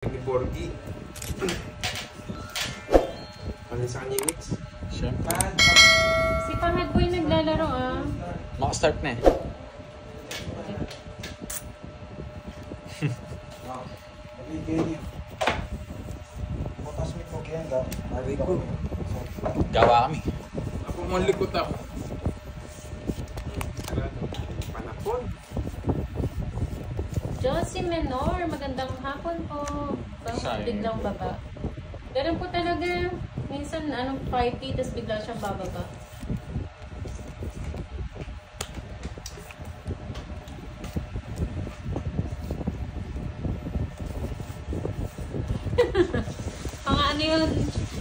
Ni Borgi. Ano sa kanya mix? Siyempre. Si Pahad Boy naglalaro ah. Maka-start na eh. Gawa kami. Ako malikot ako. Panapon. Josie Menor, magandang hapon po. Bakit biglang baba? Ganun po talaga. Minsan, 5K, tapos bigla siyang bababa. Mga ano yun,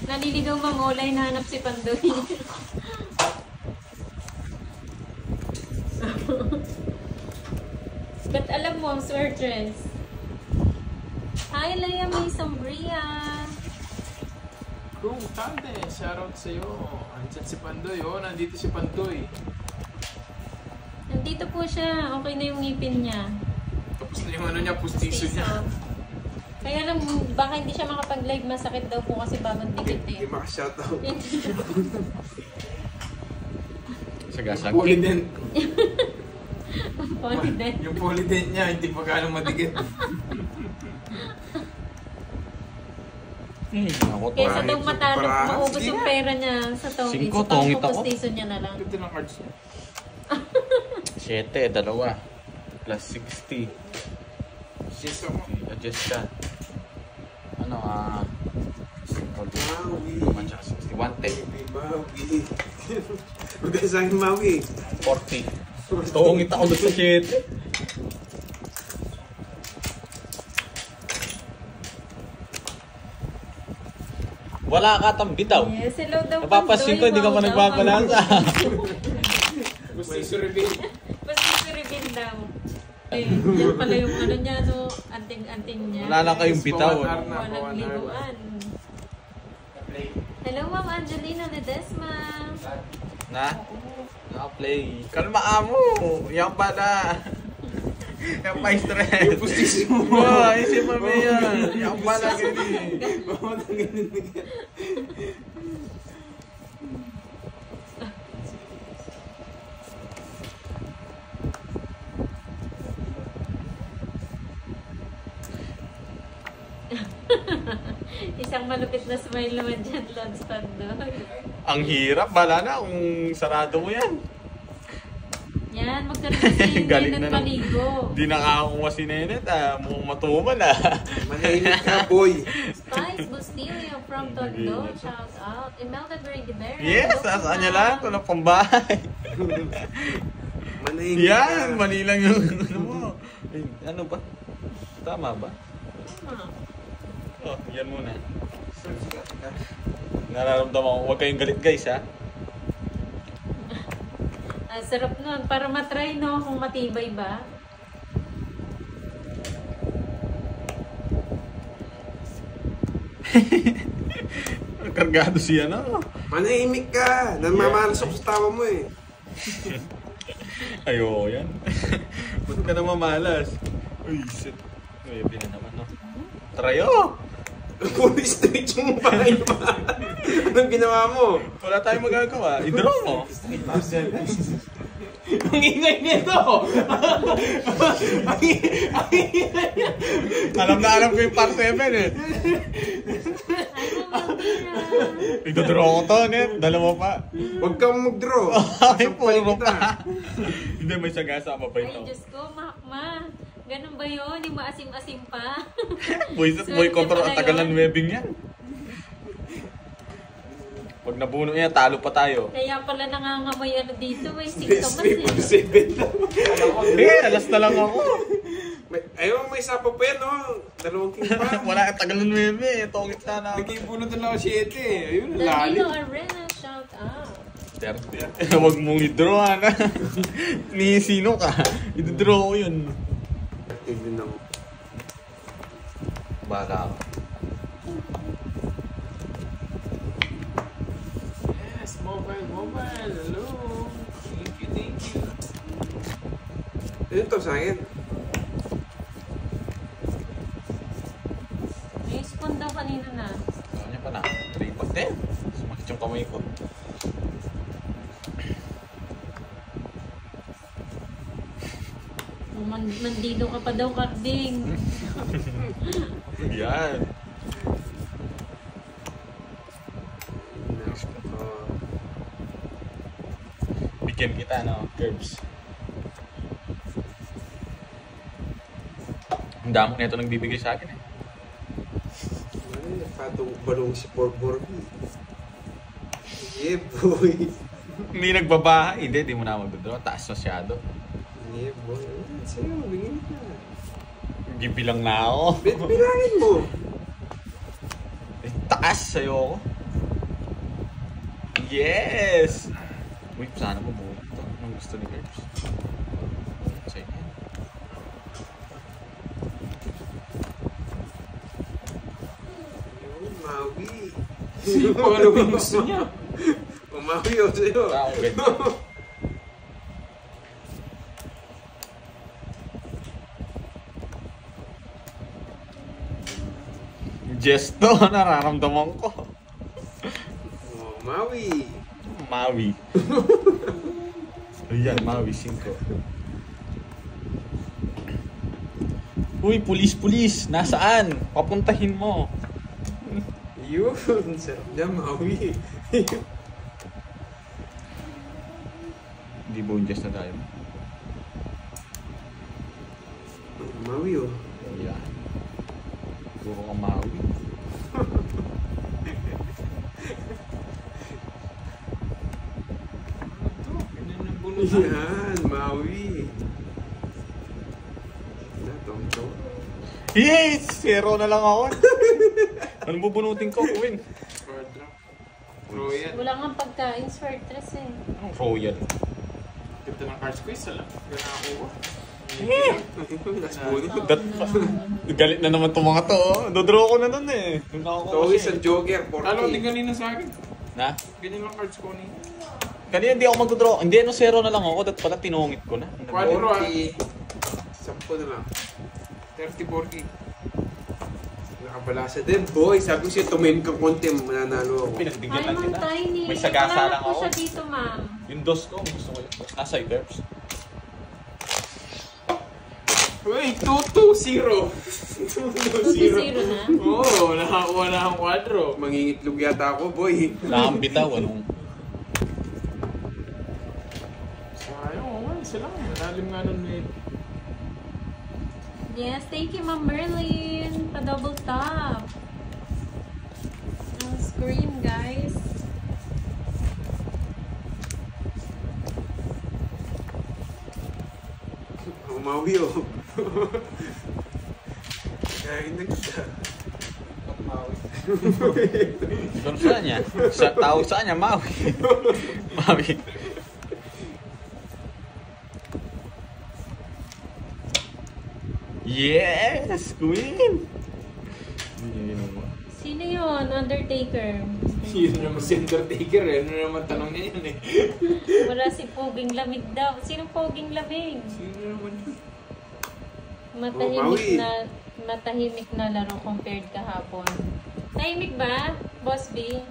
naliligaw mangolay, nahanap si Pandoy. But alam mo, ang sweatress. Hi, Leia May Sombria. Kung tante, shoutout sa'yo. Andyan si Pandoy, oh. Nandito si Pandoy. Nandito po siya. Okay na yung ngipin niya. Tapos na yung ano niya, pustiso niya. Kaya lang, baka hindi siya makapag-live. Masakit daw po kasi bagong dikit eh. Hindi maka-shoutout. Sagasag. Polydent. Polydent. Yung polydent niya, hindi pa gano'ng madikit. Kesa daw matalo, maubos yung pera niya sa tongit. So, tongit ako. pustiso niya na lang. Ito ng cards niya. 7, 2. Plus 60. Yes, ako. Adjust ka. Ano Maui. 61, 10. Maui. Magkaya sa akin Maui. 40. Tungit ako doon sa 7. Wala ka tambi daw. Yes, hello daw. Napapasin ko, hindi ka pa nagpapalasa. Pustiso reveal. Pustiso reveal daw. Eh, yan pala yung ano niya, no? Anting-anting niya. Wala lang kayong bitaw. Walang liguan. Hello, Ma'am Angelina Ledesma. Na? Naka-play. Kalma ka mo. Yan pala. Yan pa stress. Yung pustiso mo. Wow, isip mo ba yan? Yan pala ganyan. Bakit ang ganun na ganyan? Isang malupit na smile naman dyan, Lods Pandoy. Ang hirap. Bala na kung sarado mo yan. Yan, magkaroon si Nenet Paligo. Di nakakakuha si Nenet mukhang matuman Manahimik ka, boy. Spice Bustilio from Tondo, shout out. Imelda Berigibera. Yes, saan niya lang. Walang pambahay. Manahimik ka. Yan, mali lang yung ano mo. Eh, ano ba? Tama ba? Oh, yan muna. Nararamdaman ko. Huwag kayong galit guys ha. Ang sarap nun. Para matry no kung matibay ba. Kargado siya na. Manahimik ka. Namamalasok sa tawa mo eh. Ayoko yan. Ba't ka na mamalas? Uy, shit. Uy, na naman no. Tarayo! Fully straight yung bahay mo. Anong ginawa mo? Wala tayong magagawa. I-draw mo. Ang ingay nito! Alam ko yung part 7 eh. I-draw ko to, net. Dalawa pa. Huwag kang mag-draw. Ay, puro pa. Hindi, may sagasa pa pa Ay, ito. Diyos ko, Makma. Ganun ba yun? Yung maasim-asim pa? Boy control ang tagal ng webbing yan. Pag nabuno niya, talo pa tayo. Kaya pala nangangamoy ano dito. May sintomas eh. 7 lang. Alas na lang ako. Ayaw, may sapa pa yan, no? 2 king pa. Wala ang tagal ng webbing. Tongit sana ako. Nagkibunod na ako 7 eh. Ayun, Danilo lalim. Arena, shout out. 30. Huwag mong i-draw na. Ni sino ka? I-draw ko yun. Tignan ako. Bala ako. Yes, mobile. Hello. Thank you. Ano to sa akin? May spoon daw kanina na. Kanya pa na. 3 pa. Damn! Sumakit yung kamay ko. Mandido ka pa daw, Karding. Yan. Bigyan kita, no? Curbs. Ang damo na ito nagbibigay sa akin, eh. Ay, patong balong si Porborby. Yeah, boy. Hindi nagbabahay. Hindi mo na magdodraw. Taas masyado. Yeah, boy. Sa'yo, bigyan ka. Gibilang na ako. Bilangin mo. Eh, taas sa'yo ako. Yes! Uy, sana mo buo ito. Anong gusto ni Curbs? Sa'yo yan. Umawi. Ano ba gusto niya? Umawi ako sa'yo. Ah, okay. Gesto, nararamdaman ko. Oh, Maui. Maui. Ayan, Maui 5. Uy, pulis. Nasaan? Papuntahin mo. Yun, sarap niya, Maui. Hindi bonjas na tayo. Maui, oh. Ayan. Puro kang Maui. Yan, Maui. Tong-tong. Yes! Zero na lang ako. Ano bubunutin ko, Queen? Royal. Wala nga pagkain, swertres eh. Anong royal? Ganda ng card squeeze, alam. Ganda ako. Galit na naman itong mga to. Dodraw ko na nun eh. Doon ako Always ang Joker, 40. Ano, di kanina sa akin. Na? Ganyan lang cards ko ni. Kanina hindi ako magdodraw. Hindi, ano, zero na lang ako. Dat pala tinungit ko na. 40. 10 na lang. 30-40. Nakabalasa din, boy. Sabi ko siya, tumain ka konti, mananalo ako. Pinagbigyan Ay, lang Ma'am kita. Tiny. May sagasa Wala lang po ako. siya dito, ma'am. Yung dos ko, gusto ko yun. Nasa Curbs. Uy, 2-2-0. 2-0 na. Oo, nakakuha na ang kwadro. Mangingitlog yata ako, boy. Wala kang bitaw, anong... Sayang, oo nga, isa lang. Malalim nga nun eh. Yes, thank you, Ma'am Merlin. Pa-double tap. Ang screen, guys. Umawi, oh. Kain na kita. Umawi. Kung saan niya? Sa tawag saan niya? Maui. Maui. Yes! Queen! Sino yun? Undertaker. Yun naman si Undertaker eh. Ano naman tanong niya yun eh. Wala si Poging Lamig daw. Sino Poging Lamig? Sino naman yun? Matahimik na laro compared kahapon. Tahimik ba, Boss B?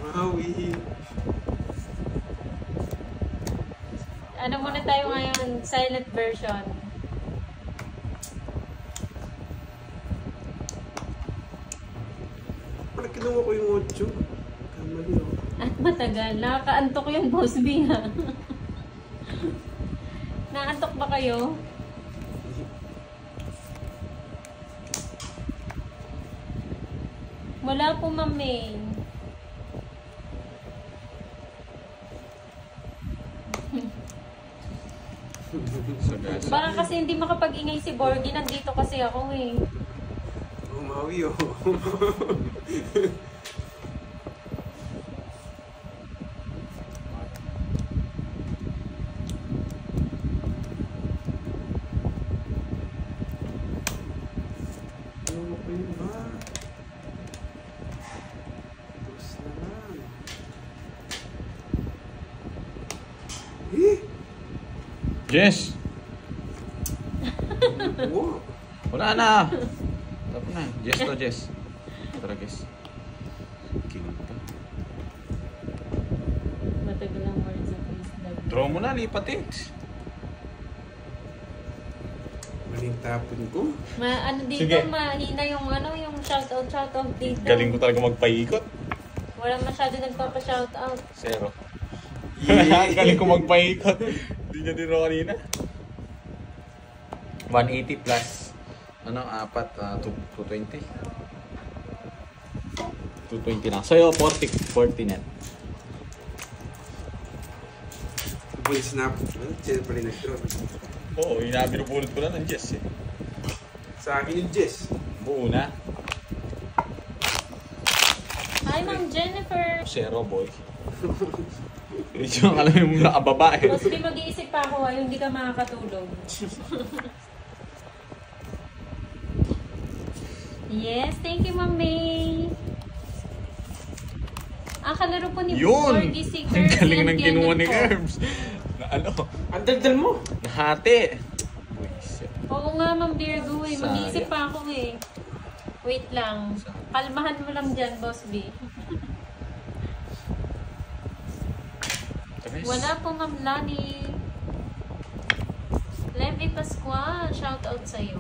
Umawi. Ano muna tayo ngayon? Silent version. Parang kinuha ko yung 8. Kamali, oh. At matagal. Nakakaantok yung Boss B, ha? Naantok ba kayo? Wala po, Ma'am May. Baka kasi hindi makapag-ingay si Borgie. Nandito kasi ako eh. Umawi, oh. Ano ko yun ba? Dos na lang. Eh? Yes! Wow. Wala Wala na. Tapos na. Jess to Jess. Tara guys. King pa. Matagal lang mo rin sa face live. Draw mo na, lipat eh. Maling tapon ko. Ano dito, Sige. mahina yung yung shoutout dito. Galing ko talaga magpaikot. Walang masyado nagpapa-shoutout. 0. Yeah. Galing ko magpaikot. Hindi niya din kanina. 180 plus. 220. 220 lang. Sa'yo, 40 net. Full snap. Chill pa rin nag-draw. Oo, binubulot ko lang ng Jess eh. Sa akin yung Jess. Buo na. Hi, Ma'am Jennifer! 0 boy. Medyo alam mo nakababa eh. Mas di mag-iisip pa ako, hindi ka makakatulog. Yes, thank you, Ma'am May. Kalaro po ni Yun! Borgie si Ang Curbs. galing and ng ginawa ni Kenan po. Curbs. Na ano? Ang daldal mo. Nahati. Buisit. Oo nga, Ma'am Virgo eh. Mag-iisip Sayang. pa ako eh. Wait lang. Kalmahan mo lang dyan, Boss B. Wala po, Ma'am Lani. Levi Pascual, shoutout sa'yo.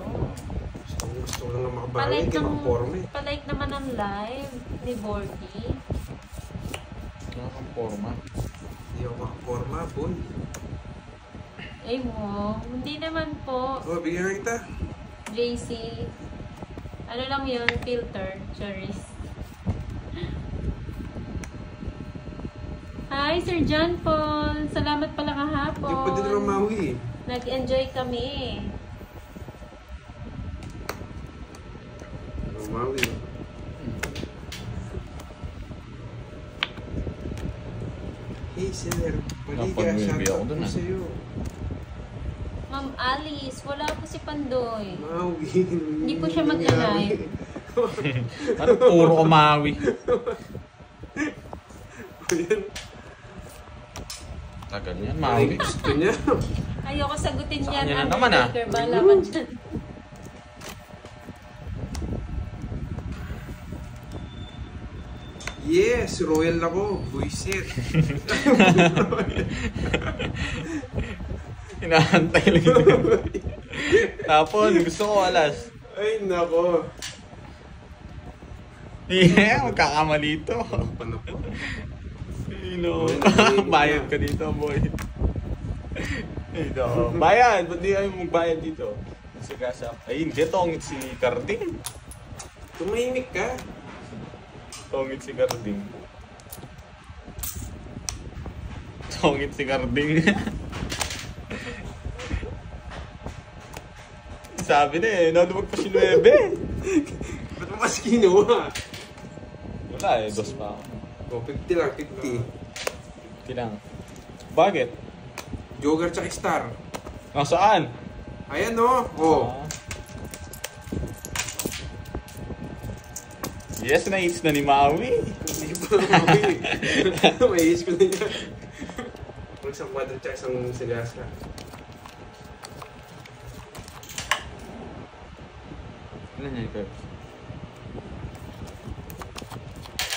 Gusto ko lang na makabawi. Kaya makaporma eh. Palike naman ang live ni Borgie. Nakaporma. Hindi ako makaporma, boy. Ay mo, hindi naman po. Oh, bigyan kita. JC. Ano lang yun? Filter. Cherries. Hi, Sir John Paul. Salamat pala kahapon. Yung pa din naman mawi eh. Nag-enjoy kami. Mawi. Hey, sir. Baliga, Napag-movie ako shoutout dun, po ah. sa'yo. Ma'am Alice, wala po si Pandoy. Mawi. Hindi po siya mag-alive. Ano puro kumawi? Ayan. Tagal yan, Ay, mawi. gusto niya. Ayoko sagutin Sa yan. kanya na naman, ah. Undertaker. Bahala ka dyan. Yes, royal ako. Buisit. Hinahantay lang yun. Tapos, gusto ko alas. Ay, nako. Yeah, magkakamali ito. Paano po? Bayad ka dito, boy. Ito, bayad. Ba't di kayo magbayad dito? Sa gasa. Ay, hindi. Tongit si Carding. Tumahimik ka. Tongit si Carding. Tongit si Carding. Sabi na eh, naduwag pa si 9. Ba't mo mas kinuha? Wala eh, 2 pa ako. Oh, 50 lang, 50. 50 lang. Bakit? Joker tsaka star. Nasaan? Ayan o. Oh. Yes, na-hits na ni Maui. Hindi pa Maui. May hits ko na niya. Kung isang kwadro tsaka isang sigasa. Ano niya ito?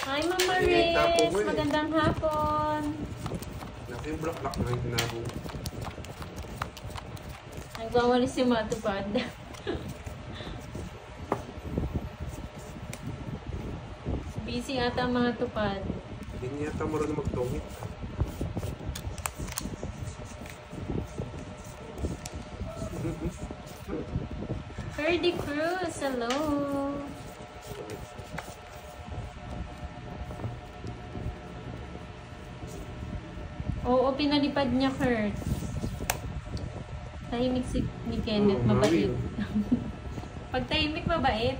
Hi, Mama Ay, tapo Riz. mo eh. Magandang hapon. Naku yung block-block na yung tinabo. Nagwawalis si Matupad. Busy ata ang mga tupad. Hindi niya yata marunong magtungit. Ferdy Cruz, hello. Oo, pinalipad niya, Kurt. Tahimik si ni Kenneth, Oo, mabait. Maui. Pag tahimik, mabait.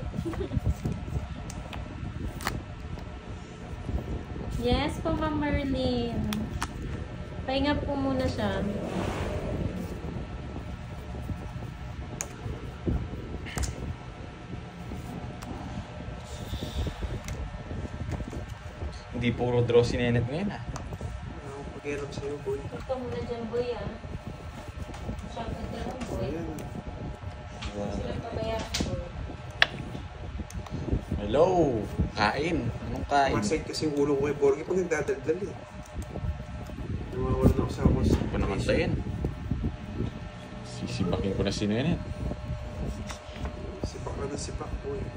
Yes po, Ma'am Merlin. Pahinga po muna siya. Hindi puro draw si Nenet ngayon ah. Ako pag-hirap sa'yo, boy. Ito muna dyan, boy, ah. Shoutout ka lang, boy. Ayan. Sila pabayaan, boy. Hello! Kain. Anong kain? Masakit kasi yung ulo ko kay Borgie pag nagdadaldal eh. Nawawalan ako sa ako. Ano pa naman tayo? Sisibakin ko na si Nenet. Sipak na sipak po eh.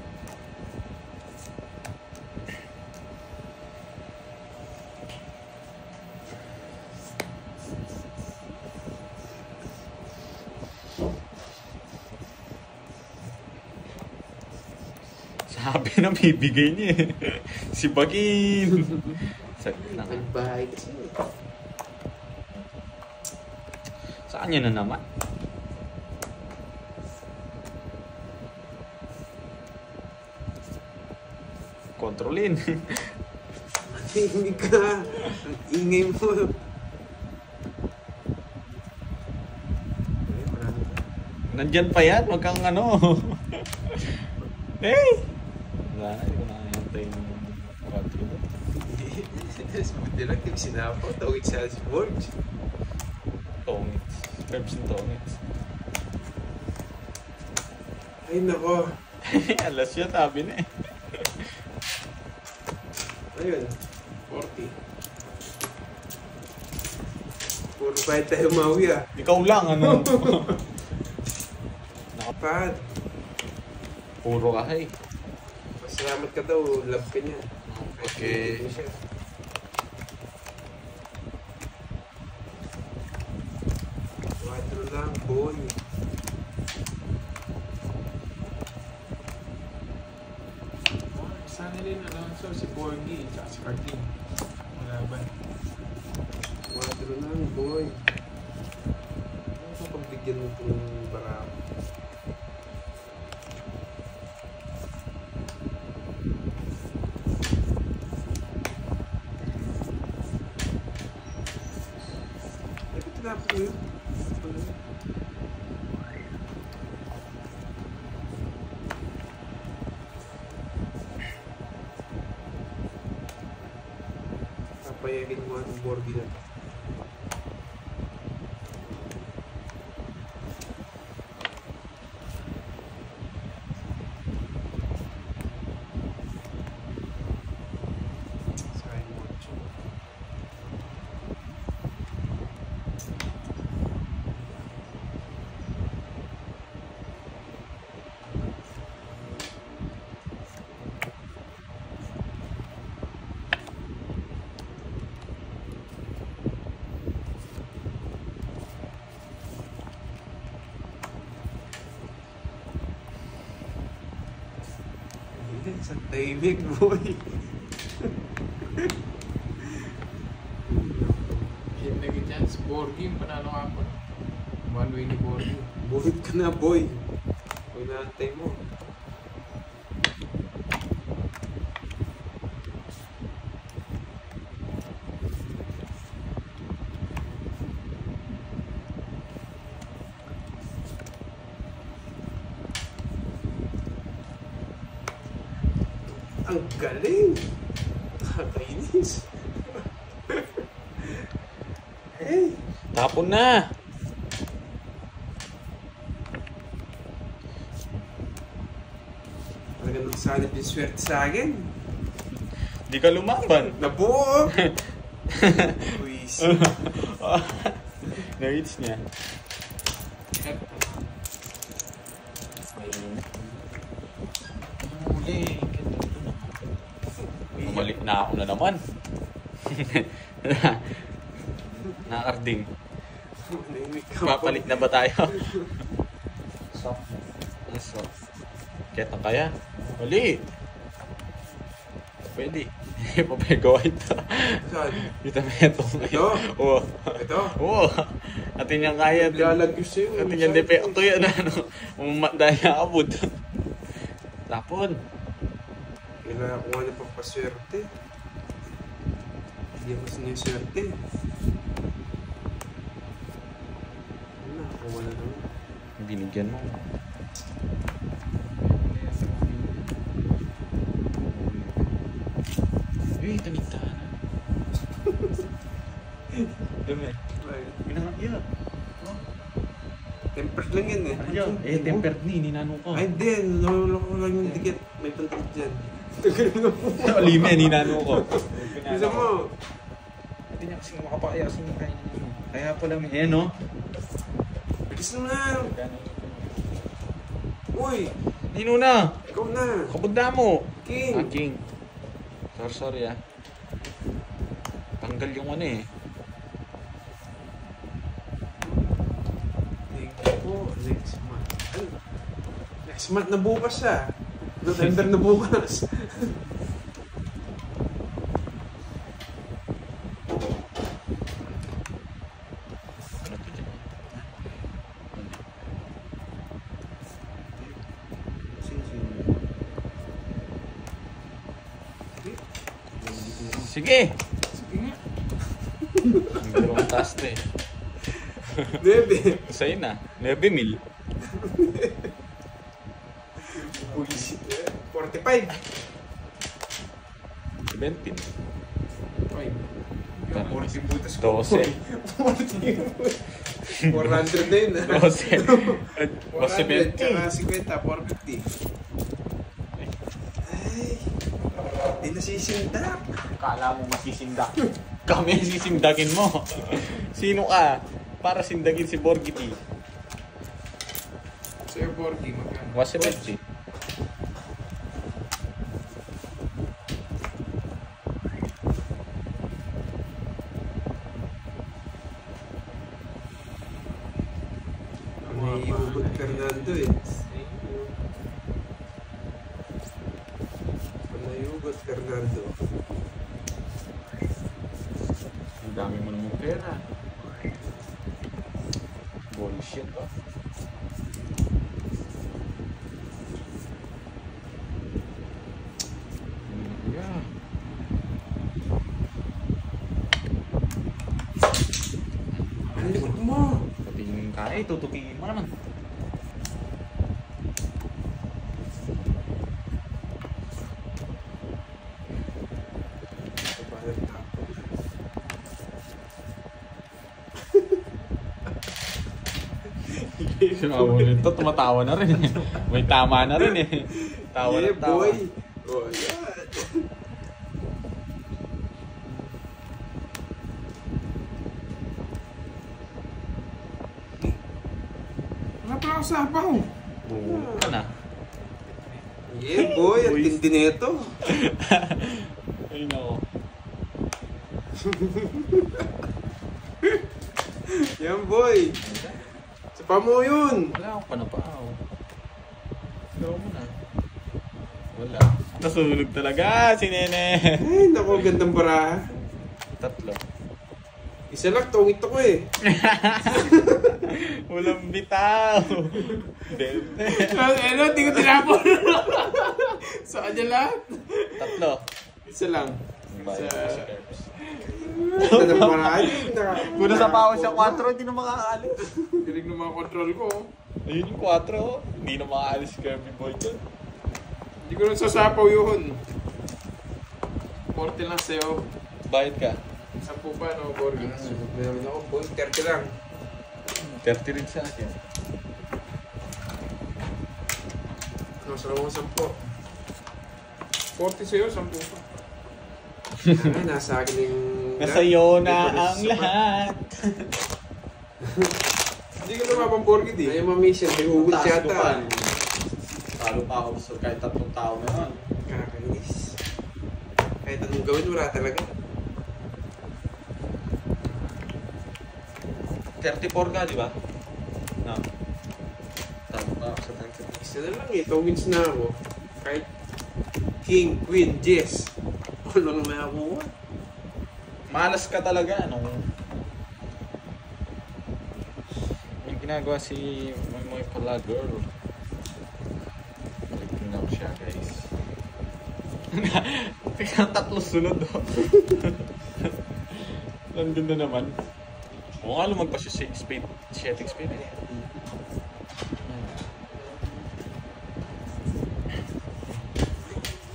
Sabi na bibigay niya eh. Si Bagin. Saglit lang. Nagbahay kasi. Saan niya na naman? Kontrolin. Matingin ka. Ang ingay mo. Ay, marami pa. Nandyan pa yan. Huwag kang ano. Hey! Wala na. Hindi ko nakayantay yung kontrol mo. Tapos buti lang yung sinapaw. Tawid sa board. Tongits. Verbs and tongits. Ay nako. Alas yun. Sabi na eh. Ayun. 40. Puro bayad tayo mawi ah. Ikaw lang ano. Nakapad. Puro ka eh. Pasalamat ka daw. Love ka niya. Okay. Hindi siya. Quadro lang, boy. Sana rin Alonso, si Borgie, tsaka si Cardin. Malaban. Quadro lang, boy. Ano ka pagbigyan mo itong barako? Dapat mo yun. Papayagin mo ang Borgie na to. Sayang mo. Sa tahimik, boy. Yan naging chance. Borgie, yung panalo ka po. One way ni Borgie. Buhit ka na, boy. Boy, naantay mo. Ang galing! Nakakainis. Hey! Tapon na! Talagang nagsanib yung swerte sa akin. Di ka lumaban. Nabuo! Luis. Na-reach niya. Huli. Bumalik na ako na naman. Nakarding. Papalit na ba tayo? Soft. Soft. Kaya kaya? Huli. Pwede. Papagawa ito. Saan? Ito na ito. Ito? Oo. Ito? Oo. Atin yung kaya. Lalagyo sa'yo. Atin yung depekto yan. Ano? Umandaya abod. Tapon. Kailangan ko nga na papaswerte. Hindi ako siniswerte. Ano, nakuha na naman. Binigyan mo. Eh, tanig-tahan. Dami. Pinangakya. Tempered lang yan eh. Tempered ni, ninanong ko. Ay, hindi. Naluloko lang yung dikit. May pantang yan. Tagalin na po. Lime, ninano ko. Bisa mo. Hindi niya kasing makapakaya sa mga kainin niyo. Kaya pala may, no? Bilis mo na. Uy, Nino na! ikaw na. Kapagda mo! King. King. Sorry ah. Tanggal yung ano eh. Thank you po. Next month. Ano? Next month na bukas siya. November na bukas. Ano to dyan? Sige! Sige nga. Ang dalawang taas na eh. Nebe. Sa'yo na. 9,000. Bullshit. 45. 17. 40 butas ko. 12. 400 na yun. 12. 400 tsaka 70. 50, 450. Ay, di nasisindak. Kala mo masisindak. Kami sisindakin mo. Sino ka? Para sindagin si Borgity. Sa'yo, Borgie, magkano? 170. May iugot Fernando eh. May iugot Fernando. Ang dami mo naman pera. Bullshit oh. Yeah. Ang likod mo. Patingin ka eh, tutukiin mo naman. Sinawa nito, tumatawa na rin eh. May tama na rin eh. Tawa Yeah, na tawa. boy. Oh, yeah. Wala pa ako sapaw. Buo ka na. Yeah, boy. Ang Boy. tindi nito. Ay no. Yan, boy. Sa pa mo yun. Wala akong panapaaw. Gawa mo na. Wala. Nasunog talaga si Nene. Ay, naku, gandang baraha. 3. Isa lang, tungit ako eh. Walang bitaw. Del. Ano, hindi ko tinapon. Sa kanya lahat. 3. Isa lang. Bayad ko si Curbs. Gandang baraha. Kung nasa pa ako sa 4, hindi na makakaalis. Galing ng mga control ko. Ayun yung 4, hindi na makakaalis si Kirby Boy dyan. Hindi ko rin sasapaw yun. 40 lang sa'yo. Bayad ka. 10 pa, no, Borgie? Meron ako, boy. 30 lang. 30 rin sa akin. Nasa lang ako 40 sa'yo, 10 pa. 10. Ay, nasa akin yung... Nasa'yo na ang lahat. Hindi ko lumabang Borgie, di. Ay, mamisyon. May hugot yata. Talo pa ako sa kahit 3 tao na yun. Kakainis. Kahit anong gawin, wala talaga. 34 ka, di ba? No. Talo pa ako sa 34. Isa na lang eh. 2 wins na ako. Kahit King, Queen, Jess. Walang may ako. Malas ka talaga, ano? Yung ginagawa si Moy pala, girl. Balikin na ko siya, guys. Tingnan 3 sunod, oh. Nandun na naman. Oo nga, lumagpas siya sa spade. Shetic spade, eh.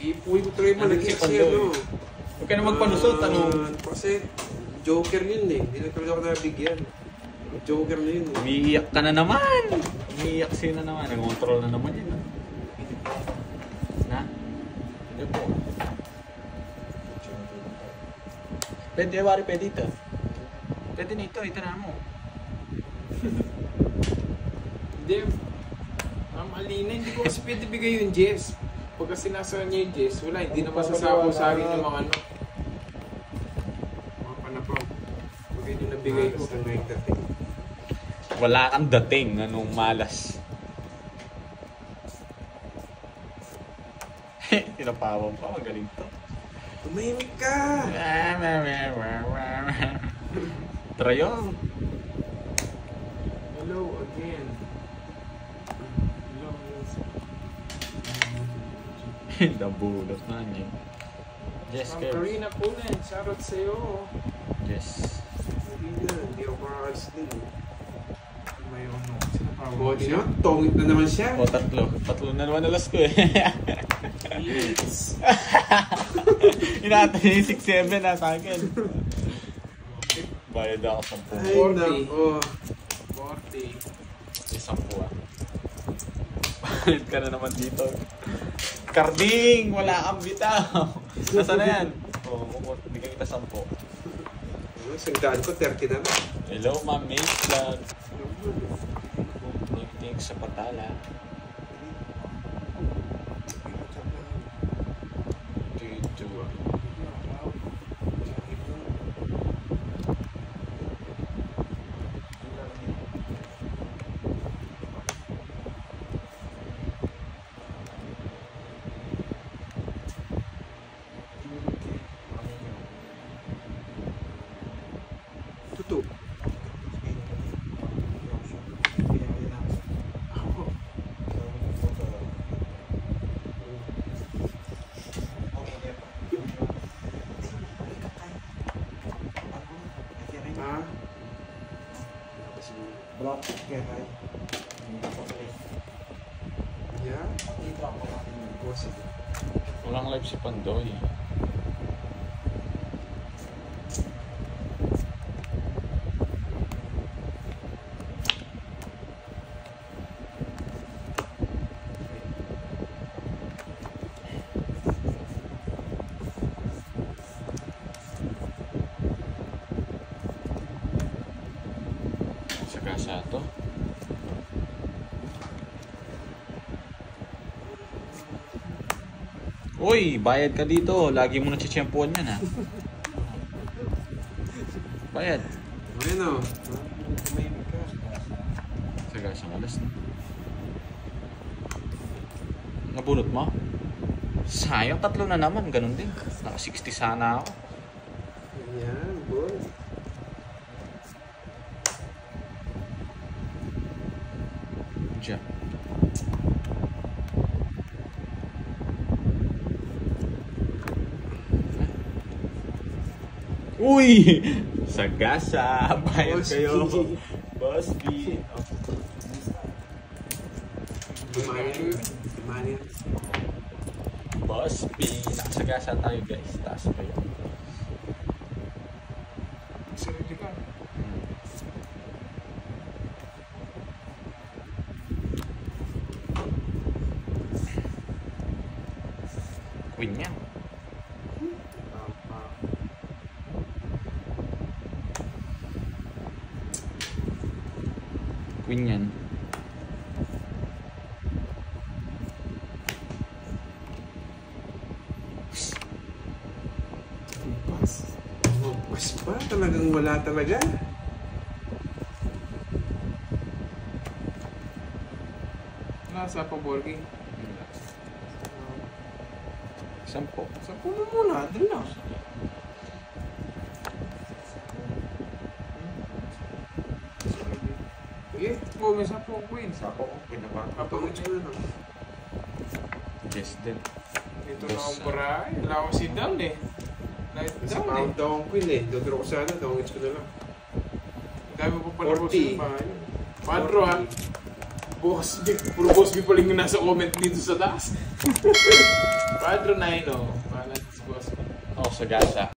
Ipuwi ko try mo. Ano Nag-hit si siya, Pandoy? no? Huwag ka na magpanusot, ano? Kasi Joker yun eh. Hindi na talaga ako nabigyan. Joker na yun eh. Umiiyak ka na naman! Umiiyak siya na naman. Nag-control na naman yun. Na? Pwede, wari, pwede ito. Pwede na ito na mo. Hindi. Ang alina, hindi ko kasi pwede bigay yung Jess. Pagka sinasara niya yung Jess, wala, hindi na masasapaw sa akin yung mga ano. Mga panapang. Pag hindi nabigay ko. Wala kang dating, anong malas. Tinapawang pa, magaling to. Tumahimik ka! Trayong. Hello again. Hello. Nabulot na niya. Yes, Ma'am Kev. Karina Pulen, shoutout sa'yo. Yes. Hindi ako makakalis din. May ano, sinapawang. Body no? Tongit na naman siya. O, tatlo na naman alas ko eh. Inaatay yung 6-7 na sa akin. Bayad ako 10. Ay, 40. nako. 40. Isang puwa. Bayad ka na naman dito. Karding! Wala kang bitaw! Nasaan na yan? Oo, bigyan kita 10. Isang daan ko, 30 na ba? Hello, Ma'am May Vlog. Thanks sa patala. Tutu. Ha? Block, kaya tayo. Yeah? Dito ako natin yung boss. Walang live si Pandoy. Sagasa to. Uy, bayad ka dito. Lagi mo na-chichampuan yan ha. Bayad. Ayun o. Tumahimik ka. Sagasa ng alas. Nabulot mo? Sayang, 3 na naman. Ganun din. Naka 60 sana ako. Yan, boy. Diyan. Uy! Sagasa! Bayad Boss kayo! B. Boss B! Dumani. Dumani. Boss B! Nakasagasa tayo guys. Taas pa yun. Sarili ka. Queen yan. Queen yan. Mas ba? Talagang wala talaga. Nasa pa Borgi. 10. Sa puno muna, dun lang. Sige. Oh, may sapo ko Queen. Sapo ko, pinapakapag. Kapangit ko na. Yes din. Ito na akong baray. Wala akong sit down eh. Light Kasi down pound eh. daw ang queen eh. Dodro ko sana. Dongits ko na lang. Dami pa pala 40. boss yung bahay. Padro ha. Boss B. Puro boss B pala yung nasa comment dito sa taas. Padro 9 oh. Bahala si boss B. Oh, sagasa.